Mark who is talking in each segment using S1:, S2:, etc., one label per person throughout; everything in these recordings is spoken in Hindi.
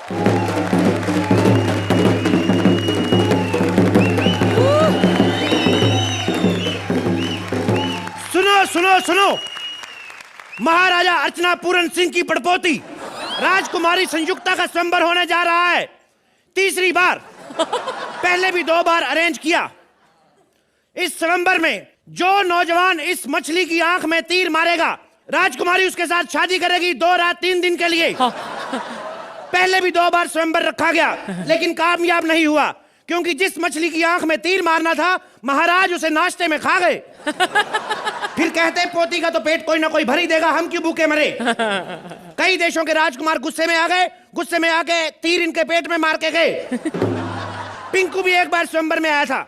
S1: सुनो सुनो सुनो, महाराजा अर्चना पूरन सिंह की पड़पोती राजकुमारी संयुक्ता का स्वयंवर होने जा रहा है, तीसरी बार। पहले भी 2 बार अरेंज किया। इस स्वयंवर में जो नौजवान इस मछली की आंख में तीर मारेगा, राजकुमारी उसके साथ शादी करेगी 2 रात 3 दिन के लिए। पहले भी 2 बार स्वयंवर रखा गया, लेकिन कामयाब नहीं हुआ, क्योंकि जिस मछली की आंख में तीर मारना था, महाराज उसे नाश्ते में खा गए। फिर कहते पोती का तो पेट कोई ना कोई भर ही देगा, हम क्यों भूखे मरे। कई देशों के राजकुमार गुस्से में आ गए, गुस्से में आके तीर इनके पेट में मार के गए। पिंकू भी एक बार स्वयंवर में आया था।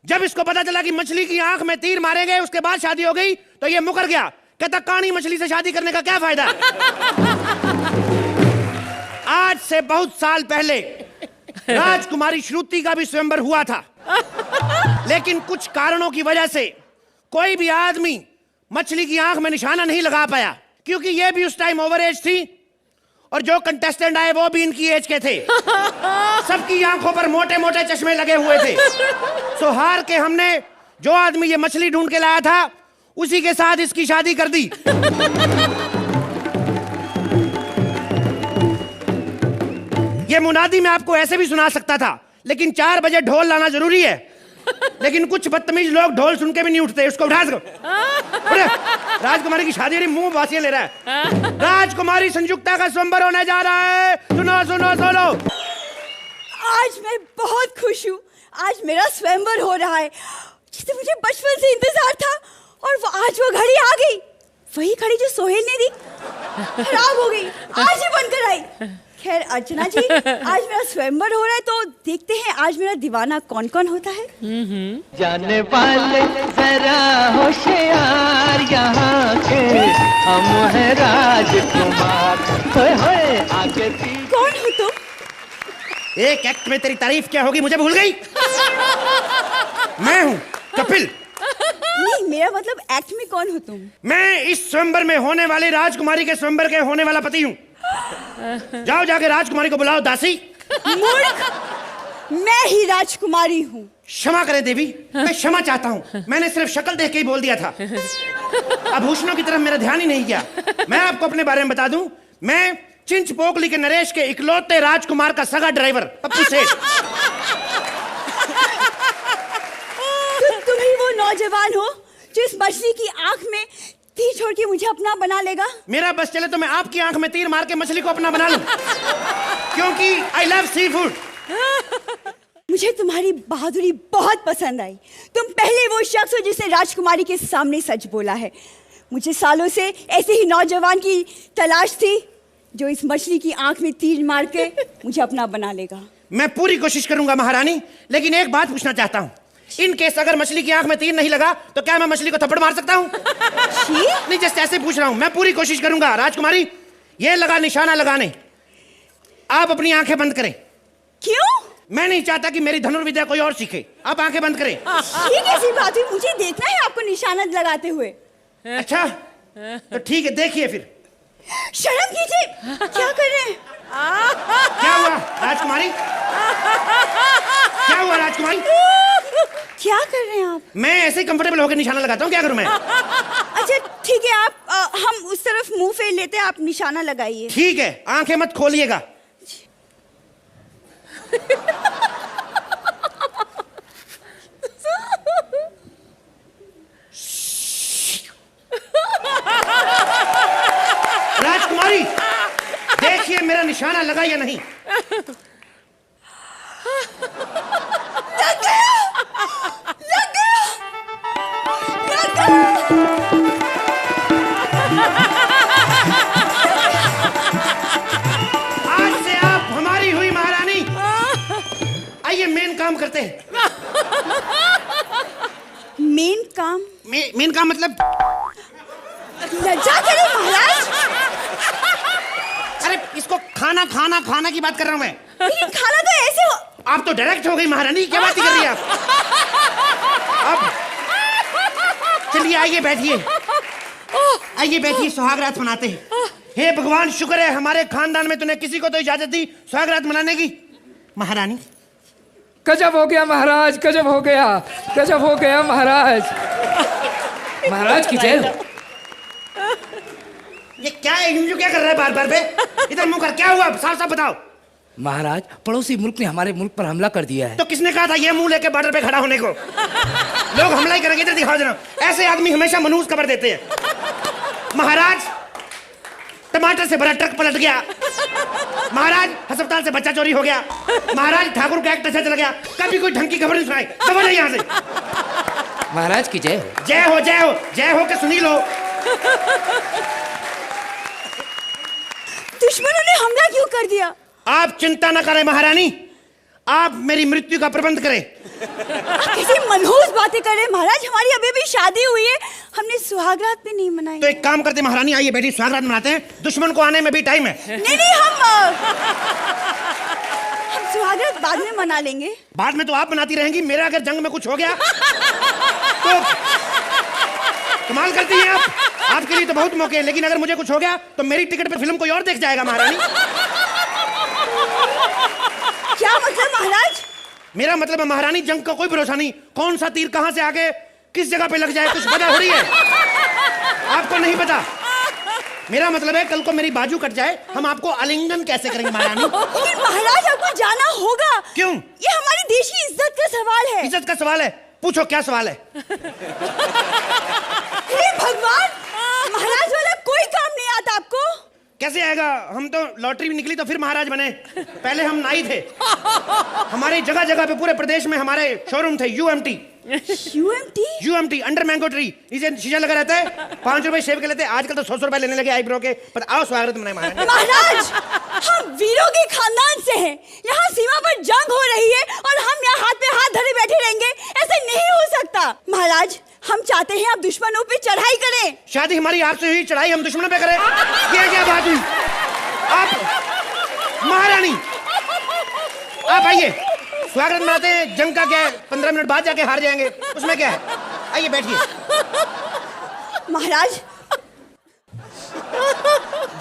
S1: जब इसको पता चला कि मछली की आंख में तीर मारे गए, उसके बाद शादी हो गई, तो ये मुकर गया। कहता कानी मछली से शादी करने का क्या फायदा। आज से बहुत साल पहले राजकुमारी श्रुति का भी स्वयंवर हुआ था, लेकिन कुछ कारणों की वजह से कोई भी आदमी मछली की आंख में निशाना नहीं लगा पाया, क्योंकि ये भी उस टाइम ओवर एज थी और जो कंटेस्टेंट आए वो भी इनकी एज के थे। सबकी आंखों पर मोटे मोटे चश्मे लगे हुए थे। सो हार के हमने जो आदमी ये मछली ढूंढ के लाया था, उसी के साथ इसकी शादी कर दी। ये मुनादी मैं आपको ऐसे भी सुना सकता था, लेकिन 4 बजे ढोल लाना जरूरी है। लेकिन कुछ बदतमीज लोग ढोल सुन के भी नहीं उठते। उसको उठा सको। राजकुमारी की शादी नहीं, मुंह बासियां ले रहा है। राजकुमारी संयुक्ता का स्वयंवर होने जा रहा है। सुनो सुनो सुनो,
S2: आज मैं बहुत खुश हूँ। आज मेरा स्वयंवर हो रहा है, जिसे मुझे बचपन से इंतजार था, और आज वो घड़ी आ गई। वही घड़ी जो सोहेल ने दी, खराब हो गई, आज ही बनकर आई। खैर अर्चना जी, आज मेरा स्वयंवर हो रहा है, तो देखते हैं आज मेरा दीवाना कौन कौन होता है।
S3: जाने वाले जरा होशियार, यहाँ के हम हैं राजकुमार। होए होए आगे
S2: कौन हो तुम?
S1: एक एक्ट में तेरी तारीफ क्या होगी, मुझे भूल गई। मैं हूँ कपिल।
S2: नहीं, मेरा मतलब एक्ट में कौन हो तुम?
S1: मैं इस स्वयंवर में होने वाली राजकुमारी के स्वयंवर के होने वाला पति हूँ। जाओ जाके राजकुमारी को बुलाओ। दासी,
S2: मूर्ख, मैं ही राजकुमारी हूँ।
S1: क्षमा करें देवी, मैं क्षमा चाहता हूँ। मैंने सिर्फ शक्ल देख के ही बोल दिया था। आभूषणों की तरफ मेरा ध्यान ही नहीं किया। मैं आपको अपने बारे में बता दूं, मैं चिंच पोकली के नरेश के इकलौते राजकुमार का सगा ड्राइवर पप्पू सेठ।
S2: तुम ही वो नौजवान हो जो इस मछली की आंख में तीर छोड़ के मुझे अपना बना लेगा?
S1: मेरा बस चले तो मैं आपकी आंख में तीर मार के मछली को अपना बना लूं, क्योंकि आई लव सी फूड।
S2: मुझे तुम्हारी बहादुरी बहुत पसंद आई। तुम पहले वो शख्स हो जिसे राजकुमारी के सामने सच बोला है। मुझे सालों से ऐसे ही नौजवान की तलाश थी जो इस मछली की आंख में तीर मार के मुझे अपना बना लेगा।
S1: मैं पूरी कोशिश करूंगा महारानी, लेकिन एक बात पूछना चाहता हूँ। इन केस अगर मछली की आंख में तीर नहीं लगा तो क्या मैं मछली को थप्पड़ मार सकता हूँ? नहीं, जस्ट ऐसे पूछ रहा हूँ। मैं पूरी कोशिश करूंगा। राजकुमारी, ये लगा निशाना लगाने, आप अपनी आंखें बंद करें।
S2: क्यों?
S1: मैं नहीं चाहता कि मेरी धनुर्विद्या कोई और सीखे। आप आंखें बंद करें।
S2: ये कैसी बात हुई? मुझे देखना है आपको निशाना लगाते हुए।
S1: अच्छा तो ठीक है, देखिए फिर।
S2: शर्म कीजिए, क्या कर रहे हैं?
S1: क्या हुआ राजकुमारी? क्या हुआ राजकुमारी?
S2: क्या कर रहे हैं आप?
S1: मैं ऐसे ही कंफर्टेबल होकर निशाना लगाता हूँ। क्या करूँ मैं?
S2: अच्छा ठीक है, आप हम उस तरफ मुंह फेर लेते हैं, आप निशाना लगाइए।
S1: ठीक है, आंखें मत खोलिएगा। राजकुमारी, देखिए मेरा निशाना लगा या नहीं?
S2: लग गया! लग गया! लग गया!
S1: आज से आप हमारी हुई महारानी। आइए मेन काम करते हैं।
S2: मेन काम?
S1: मेन काम मतलब?
S2: लज्जा करें महाराज।
S1: अरे इसको खाना खाना खाना की बात कर रहा हूं मैं।
S2: लेकिन खाना तो ऐसे हो।
S1: आप तो डायरेक्ट हो गई महारानी, क्या बात कर रही हैं आप? अब चलिए आइए बैठिए, आइए बैठिए, सुहाग रात मनाते हैं। हे भगवान, शुक्र है हमारे खानदान में तूने किसी को तो इजाजत दी स्वागत मनाने की। महारानी,
S4: गजब हो गया महाराज, गजब हो गया, गजब हो गया महाराज। महाराज की जय हो।
S1: ये क्या है? हिंदू क्या कर रहा है बार बार पे? इधर मुंह कर, क्या हुआ? साफ साफ बताओ।
S4: महाराज, पड़ोसी मुल्क ने हमारे मुल्क पर हमला कर दिया है।
S1: तो किसने कहा था ये मुंह लेके बॉर्डर पे खड़ा होने को? लोग हमला ही करेंगे। इधर दिखाओ जरा। ऐसे आदमी हमेशा मनहूस खबर देते हैं। महाराज, टमाटर से भरा ट्रक पलट गया। महाराज, अस्पताल से बच्चा चोरी हो गया। महाराज, ठाकुर का एक टचा चल गया। कभी कोई ढंग की खबर नहीं सुनाई। समझ यहाँ से।
S4: महाराज की जय हो।
S1: जय हो, जय हो, जय हो के सुनी लो।
S2: दुश्मनों ने हमला क्यों कर दिया?
S1: आप चिंता न करें महारानी, आप मेरी मृत्यु का प्रबंध करें।
S2: कैसी मनहूस बातें कर रहे हैं महाराज। हमारी अभी भी शादी हुई है, हमने सुहागरात भी नहीं मनाई।
S1: तो एक काम करते महारानी, आइए बैठिए, स्वागत मनाते हैं। दुश्मन को आने में भी टाइम है।
S2: नहीं नहीं, हम सुहागरात बाद में मना लेंगे।
S1: बाद में तो आप बनाती रहेंगी। मेरा अगर जंग में कुछ हो गया तो कमाल करती हैं आप। आपके लिए तो बहुत मौके हैं, लेकिन अगर मुझे कुछ हो गया तो मेरी टिकट पे फिल्म कोई और देख जाएगा महारानी।
S2: क्या मतलब महाराज?
S1: मेरा मतलब है महारानी, जंग का कोई भरोसा नहीं। कौन सा तीर कहां से आगे किस जगह पे लग जाए कुछ पता हो रही है? आपको नहीं पता। मेरा मतलब है कल को मेरी बाजू कट जाए, हम आपको आलिंगन कैसे करेंगे महारानी?
S2: लेकिन महाराज, आपको जाना होगा।
S1: क्यों?
S2: ये हमारी देश की इज्जत का सवाल है।
S1: इज्जत का सवाल है? पूछो क्या सवाल है।
S2: हे भगवान, महाराज वाला कोई काम नहीं आता आपको?
S1: कैसे आएगा? हम तो लॉटरी भी निकली तो फिर महाराज बने। पहले हम नाई थे। हमारे जगह जगह पे पूरे प्रदेश में हमारे शोरूम थे। UMT UMT under mango tree. इसे शीशा लगा रहता है, 5 रुपए शेव के लेते हैं। आजकल तो 100 रुपए लेने लगे आईब्रो के। पर आओ स्वागत मनाए महाराज।
S2: महाराज, हम वीरों के खानदान से हैं। यहाँ सीमा पर जंग हो रही है और हम यहाँ हाथ में हाथ धरे बैठे रहेंगे? ऐसे नहीं हो सकता महाराज। हम चाहते हैं आप दुश्मनों पे चढ़ाई करें।
S1: शादी हमारी आपसे हुई, चढ़ाई हम दुश्मनों पे करें? ये क्या बात हुई? आप महारानी, आप आइए, स्वागत मनाते हैं। जंग का क्या है? 15 मिनट बाद जाके हार जाएंगे, उसमें क्या है? आइए बैठिए।
S2: महाराज,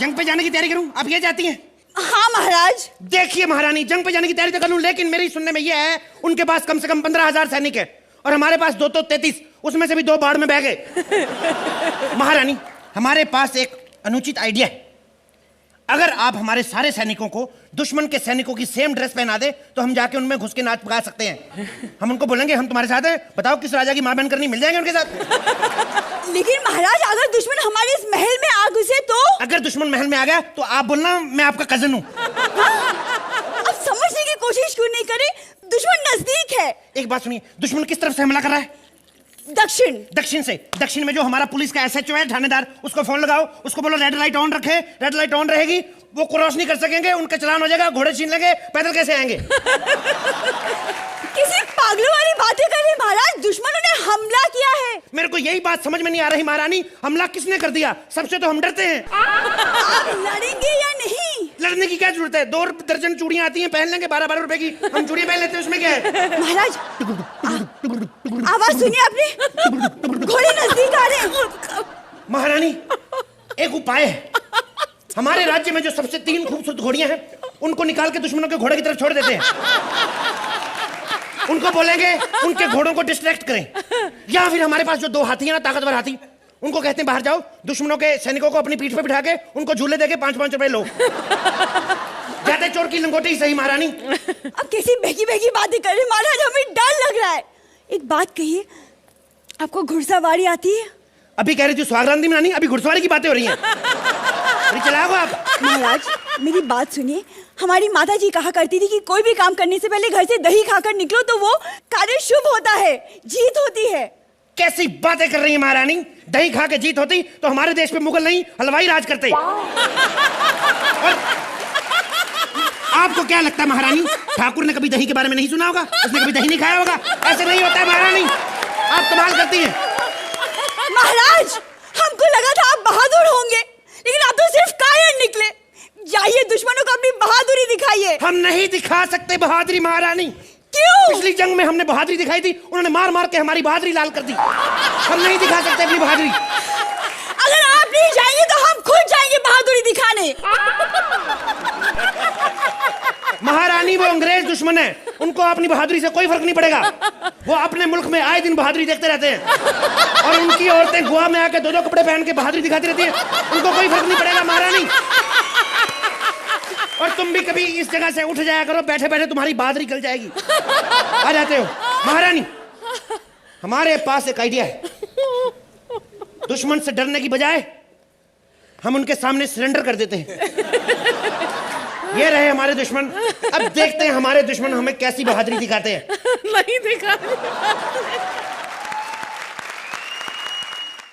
S1: जंग पे जाने की तैयारी करूं? आप ये चाहती हैं?
S2: हाँ महाराज।
S1: देखिए महारानी, जंग पे जाने की तैयारी तो कर लूं, लेकिन मेरी सुनने में यह है उनके पास कम से कम 15,000 सैनिक है और हमारे पास 2 तो 33, उसमें से भी 2 बाढ़ में बह गए। महारानी, हमारे पास एक अनुचित आइडिया है। अगर आप हमारे सारे सैनिकों को दुश्मन के सैनिकों की सेम ड्रेस पहना दे तो हम जाके उनमें घुस के नाच पका सकते हैं। हम उनको बोलेंगे हम तुम्हारे साथ हैं, बताओ किस राजा की मां बहन करनी, मिल जाएंगे उनके साथ।
S2: लेकिन महाराज, अगर दुश्मन हमारे इस महल में आ घुसे तो?
S1: अगर दुश्मन महल में आ गया तो आप बोलना मैं आपका कजन हूँ।
S2: अब समझने की कोशिश क्यों नहीं करे? दुश्मन नजदीक है।
S1: एक बात सुनिए, दुश्मन किस तरफ से हमला कर रहा है?
S2: दक्षिण।
S1: दक्षिण से। दक्षिण में जो हमारा पुलिस का एसएचओ है, थानेदार, उसको फोन लगाओ, उसको बोलो रेड लाइट ऑन रखे। रेड लाइट ऑन रहेगी, वो क्रॉस नहीं कर सकेंगे, उनका चलान हो जाएगा, घोड़े छीन लेंगे, पैदल कैसे आएंगे?
S2: किसी पागलों वाली बातें कर रहे महाराज। दुश्मनों ने हमला किया है।
S1: मेरे को यही बात समझ में नहीं आ रही महारानी, हमला किसने कर दिया? सबसे तो हम डरते हैं।
S2: आप लड़ेंगे या नहीं?
S1: लड़ने की क्या जरूरत है? 2 दर्जन चूड़ियां आती हैं, पहन लेंगे 12-12 रुपए की। हम चूड़ियां पहन लेते हैं, उसमें क्या है?
S2: महाराज, आवाज सुनिए आपने? घोड़े नजदीक आ रहे हैं।
S1: महारानी, एक उपाय है। हमारे राज्य में जो सबसे 3 खूबसूरत घोड़ियां हैं, उनको निकाल के दुश्मनों के घोड़े की तरफ छोड़ देते हैं। उनको बोलेंगे उनके घोड़ों को डिस्ट्रैक्ट करें। या फिर हमारे पास जो 2 हाथी हैं ना, ताकतवर हाथी, उनको कहते हैं बाहर जाओ, दुश्मनों के सैनिकों को अपनी पीठ पे बिठा के उनको झूले देके 5-5 रुपए लो। जाते चोर की लंगोटी सही महारानी।
S2: अब कैसी बहकी बहकी बातें कर रहे महाराज, हमें डर लग रहा है। एक बात कहिए, आपको घुड़सवारी आती है?
S1: अभी कह रही थी स्वागरांधी मनानी, अभी घुड़सवारी की बातें हो रही हैं। अरे चलाओ आप।
S2: महाराज, मेरी बात सुनिए। हमारी माता जी कहा करती थी कि कोई भी काम करने से पहले घर से दही खाकर निकलो तो वो कार्य शुभ होता है, जीत होती है।
S1: कैसी बातें कर रही है महारानी? दही खा के जीत होती तो हमारे देश पे मुगल नहीं हलवाई राज करते। और आपको क्या लगता है महारानी, ठाकुर ने कभी दही के बारे में नहीं सुना होगा? उसने कभी दही नहीं खाया होगा? ऐसे नहीं होता है महारानी, आप कमाल करती हैं।
S2: महाराज, हमको लगा था आप बहादुर होंगे, लेकिन आप तो सिर्फ कायर निकले। जाइए, दुश्मनों को अपनी बहादुरी दिखाइए।
S1: हम नहीं दिखा सकते बहादुरी महारानी।
S2: क्यों?
S1: पिछली जंग में हमने बहादुरी दिखाई थी, उन्होंने मार मार के हमारी बहादुरी लाल कर दी। हम नहीं दिखा सकते अपनी बहादुरी।
S2: अगर आप नहीं जाएंगे तो हम खुद पहुंच जाएंगे बहादुरी दिखाने।
S1: महारानी वो अंग्रेज दुश्मन है, उनको अपनी बहादुरी से कोई फर्क नहीं पड़ेगा। वो अपने मुल्क में आए दिन बहादुरी देखते रहते हैं और उनकी औरतें गोवा में आके दो कपड़े पहन के बहादुरी दिखाती रहती हैं, उनको कोई फर्क नहीं पड़ेगा महारानी। और तुम भी कभी इस जगह से उठ जाया करो, बैठे बैठे तुम्हारी बहादुरी निकल जाएगी। आ जाते हो महारानी। हमारे पास एक आइडिया है, दुश्मन से डरने की बजाय हम उनके सामने सरेंडर कर देते हैं। ये रहे हमारे दुश्मन, अब देखते हैं हमारे दुश्मन हमें कैसी बहादुरी दिखाते हैं।
S5: नहीं दिखा